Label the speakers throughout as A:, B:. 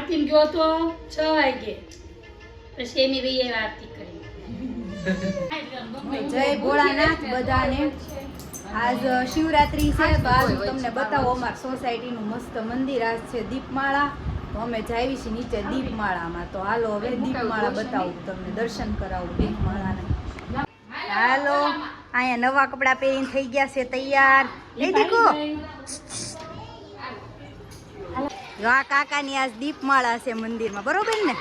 A: આરતી ગયો તો 6 વાગે પછી એની વઈ આરતી કરી.
B: જય ભોળાનાથ બધાને. આજ શિવરાત્રી છે તો આજ હું તમને બતાવું અમારા સોસાયટીનું મસ્ત મંદિર. આજ છે દીપમાળા તો અમે જાવી છીએ નીચે દીપમાળામાં. તો હાલો હવે દીપમાળા બતાવું તમને, દર્શન કરાવું દીપમાળાને. હાલો અહીંયા નવા કપડાં પહેરીને થઈ ગયા છે તૈયાર. એ દીકો આ કાકાની આજ દીપમાળા છે મંદિરમાં, બરોબર ને?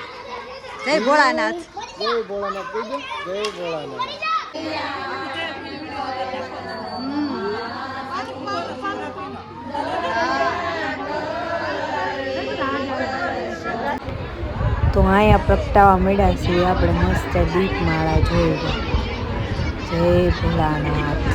B: જય ભોળાનાથ.
C: જય ભોળાનાથ કીધું. જય ભોળાનાથ. તો અહીંયા પ્રગટાવા મળ્યા છીએ આપણે મસ્ત દીપમાળા જોઈ. જય ભોળાનાથ.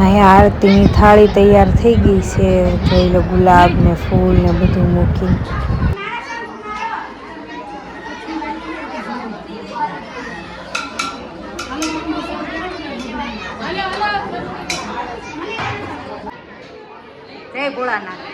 C: અહીંયા આરતીની થાળી તૈયાર થઈ ગઈ છે. જોઈ લો, ગુલાબ ને ફૂલ ને બધું મૂકી.
B: જય ભોળાનાથ.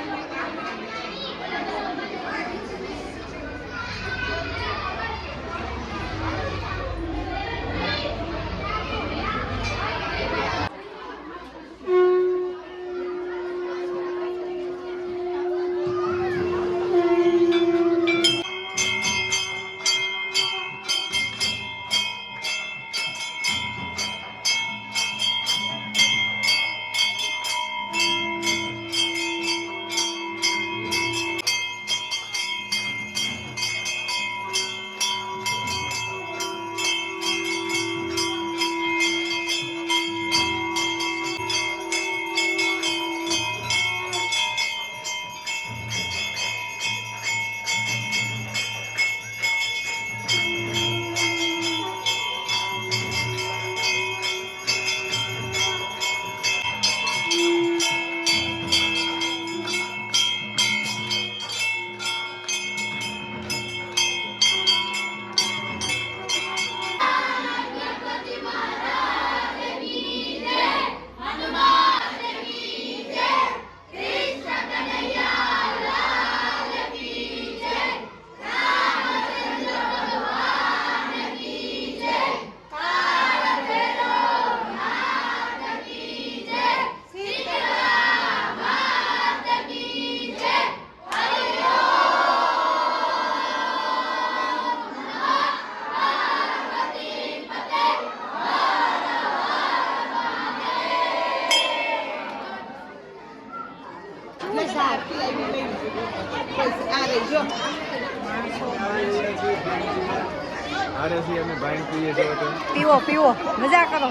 B: પીવો પીવો, મજા કરો.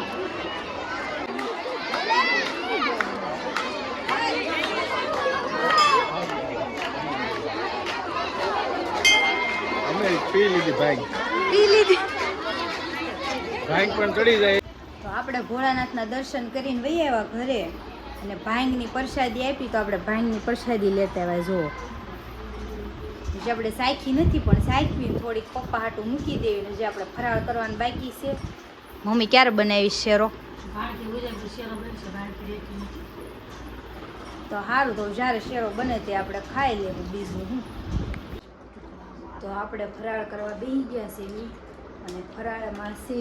C: પી લીધી ભાંગ.
B: પી લીધી.
C: ભાંગ પણ ચડી જાય.
B: તો આપણે ભોળાનાથના દર્શન કરીને વહી આવ્યા ઘરે અને ભાંગની પ્રસાદી આપી. તો આપણે ભાંગની પ્રસાદી લેતા આવ્યા. જુઓ, જે આપણે સાયખી નથી પણ સાયખવીને થોડીક પપ્પા હાટું મૂકી દેવી. જે આપણે ફરાળ કરવાનું બાકી છે. મમ્મી ક્યારે બનાવી શેરો? તો સારું, તો જ્યારે શેરો બને તે આપણે ખાઈ લેવું, બીજું હું. તો આપણે ફરાળ કરવા બેસી ગયા છે અને ફરાળમાં છે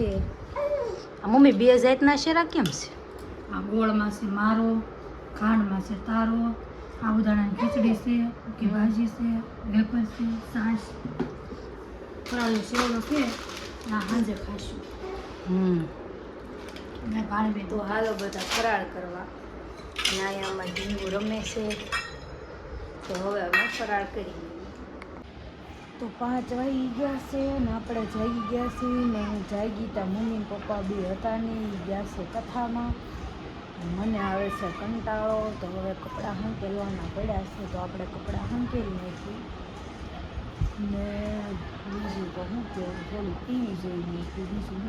B: આ મમ્મી 2 જાતના શેરા કેમ છે?
A: આ ગોળમાં છે મારો, ખાંડમાં છે તારો, સાબુદાણાની ખીચડી છે, કે ભાજી છે, વેફર છે, છાશ. ફરાળી શેરો છે આ સાંજે ખાઈશું. અને ભાણબેન
B: તો હાલો બધા ફરાળ કરવા. અને અહીંયામાં ઢીંગું રમે છે. તો હવે અમે ફરાળ કરીએ. તો 5 વાગી ગયા છે ને આપણે જાગી ગયા છીએ ને જાગી તા મમ્મી ને પપ્પા બી હતા નહીં, ગયા છે કથામાં. મને આવે છે કંટાળો. તો હવે કપડાં હંકેલવાના પડ્યા છે. તો આપણે કપડાં હંકેલી નાખીએ.
C: ને બીજું તો શું કે થોડી ટીવી જોઈને બીજું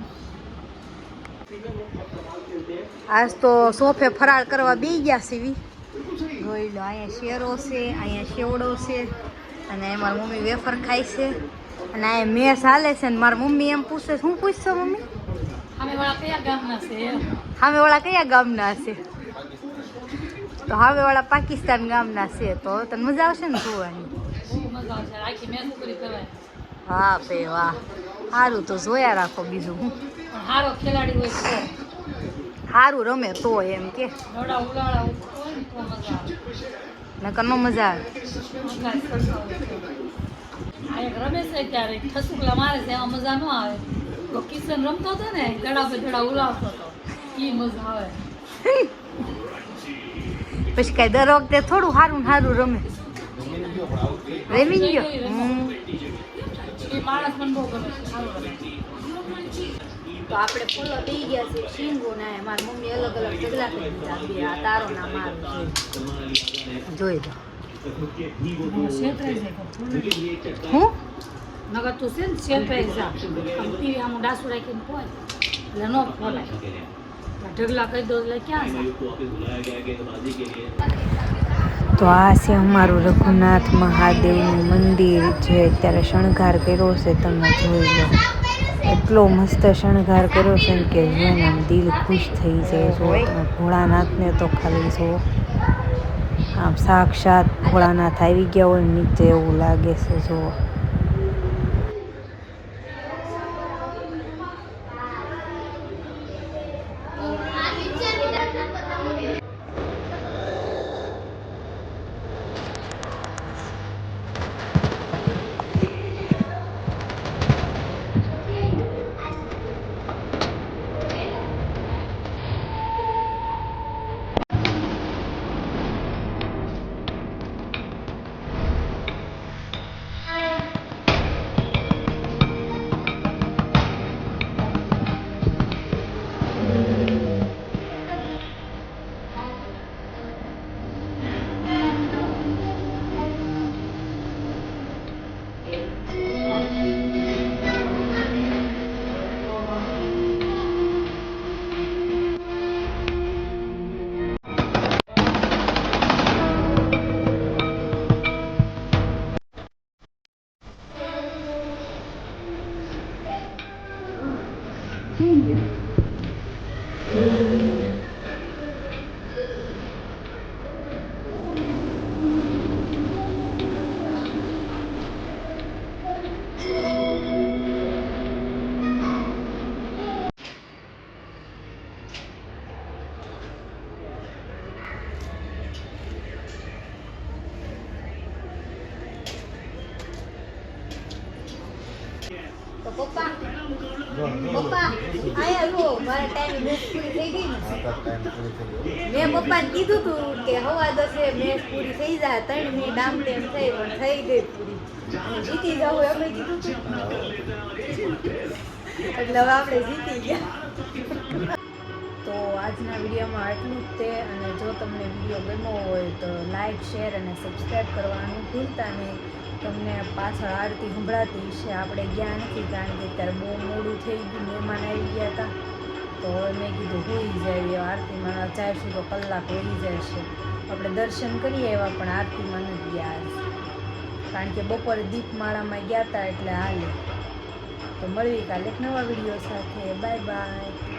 C: આજ તો સોફે ફરાળ કરવા બેસી ગયા સીવી જોઈ લો. અહીંયા શેરો છે, અહીંયા શેવડો છે, અને મારી મમ્મી વેફર ખાય છે, અને અહીંયા મેસ હાલે છે. ને મારી મમ્મી એમ પૂછે, શું પૂછશો મમ્મી?
A: સામેવાળા કયા ગામના છે?
C: સામેવાળા કયા ગામના છે? તો સામેવાળા પાકિસ્તાન ગામના છે. તો તને મજા આવશે ને જોવાની?
A: બહુ મજા આવશે. આખી મેં છોકરી કરાય.
C: વાહ બે વાહ, સારું તો જોયા રાખો. બીજું હું
A: પણ સારો ખેલાડી હોય તો
C: સારું રમે તો એમ કે
A: નડા ઉલાળા હોય ને તો મજા આવે.
C: નકર નો મજા આવે.
A: મજા કરતા હોય તો. આ એક રમે છે ત્યારે ઠસુકલા મારે છે એમાં મજા ન આવે. તો કિશન રમતો હતો ને દડા પે દડા ઉલાવતો હતો એ મજા આવે.
C: પછી કઈ દર વખતે થોડું સારું ને સારું રમે. રમી ગયો.
A: એ માણસ મને બહુ ગમે છે. સારું રમે.
B: તો આપણે ફૂલો દઈ ગયા છે શીંગો ને મારી મમ્મી અલગ અલગ ઢગલા કરી દીધા બે આ તારો ના મારું
C: જોઈ લો.
A: છેતરાઈ જાય
C: હું
A: નગર તું છે ને છેતરાઈ જા. આમ ટીવી આમ ડાસુ રાખીને હોય એટલે ન ખોલાય. ઢગલા કહી દો એટલે ક્યાં
C: તો આ છે અમારું રઘુનાથ મહાદેવનું મંદિર જે અત્યારે શણગાર કર્યો છે. તમે જોઈ લો, એટલો મસ્ત શણગાર કર્યો છે ને કે જોઈને આમ દિલ ખુશ થઈ જાય. જો ભોળાનાથને તો ખાલી જો આમ સાક્ષાત ભોળાનાથ આવી ગયા હોય નીચે એવું લાગે છે. જો
B: તો પપ્પા આયા રો મારા ટાઈમ મેચ પૂરી થઈ ગઈ ને મેં પપ્પાને કીધું તું કે હવા 10 મેચ પૂરી થઈ જાય 3 મિનિટ આમ તેમ થઈ પણ થઈ ગઈ પૂરી અને જીતી જાવ અમે કીધું એટલે હવે આપણે જીતી ગયા. તો આજના વિડીયોમાં આટલું જ તે. અને જો તમને વિડીયો ગમ્યો હોય તો લાઈક શેર અને સબસ્ક્રાઈબ કરવાનું ભૂલતા નહીં. તમને પાછળ આરતી સંભળાતી છે. આપણે ગયા નથી કારણ કે અત્યારે બહુ મોડું થઈ ગયું, મહેમાન આવી ગયા હતા. તો મેં કીધું હોઈ જાય આરતીમાં 4 સુધી કલાક વહી જાય છે. આપણે દર્શન કરી આવ્યા પણ આરતીમાં નથી ગયા કારણ કે બપોરે દીપમાળામાં ગયા હતા એટલે હાલે. તો મળવી કાલે એક નવા વિડીયો સાથે. Bye bye.